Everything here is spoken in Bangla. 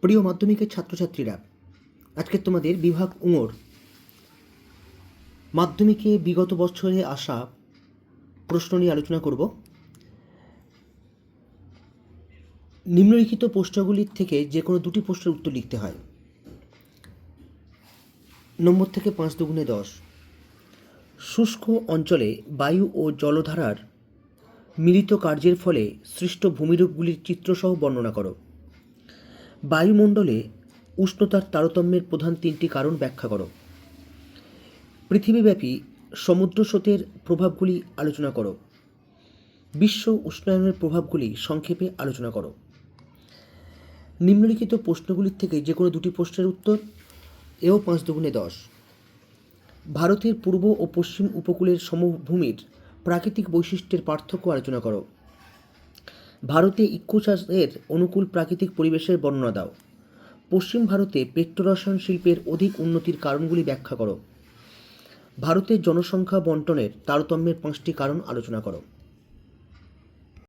প্রিয় মাধ্যমিকের ছাত্রছাত্রীরা, আজকে তোমাদের বিভাগ উঙর মাধ্যমিকে বিগত বছরে আসা প্রশ্ন নিয়ে আলোচনা করব। নিম্নলিখিত প্রশ্নগুলির থেকে যে কোনো দুটি প্রশ্নের উত্তর লিখতে হয়। নম্বর থেকে 5 দুগুণে 10। শুষ্ক অঞ্চলে বায়ু ও জলধারার মিলিত কার্যের ফলে সৃষ্ট ভূমিরূপগুলির চিত্রসহ বর্ণনা করো। বায়ুমণ্ডলে উষ্ণতার তারতম্যের প্রধান 3টি কারণ ব্যাখ্যা করো। পৃথিবীব্যাপী সমুদ্র স্রোতের প্রভাবগুলি আলোচনা করো। বিশ্ব উষ্ণায়নের প্রভাবগুলি সংক্ষেপে আলোচনা করো। নিম্নলিখিত প্রশ্নগুলির থেকে যে কোনো দুটি প্রশ্নের উত্তর, এও 5 দুগুণে 10। ভারতের পূর্ব ও পশ্চিম উপকূলের সমভূমির প্রাকৃতিক বৈশিষ্ট্যের পার্থক্য আলোচনা করো। ভারতে ইক্কু চাষের অনুকূল প্রাকৃতিক পরিবেশের বর্ণনা দাও। পশ্চিম ভারতে পেট্রোরসায়ন শিল্পের অধিক উন্নতির কারণগুলি ব্যাখ্যা করো। ভারতের জনসংখ্যা বণ্টনের তারতম্যের 5টি কারণ আলোচনা করো।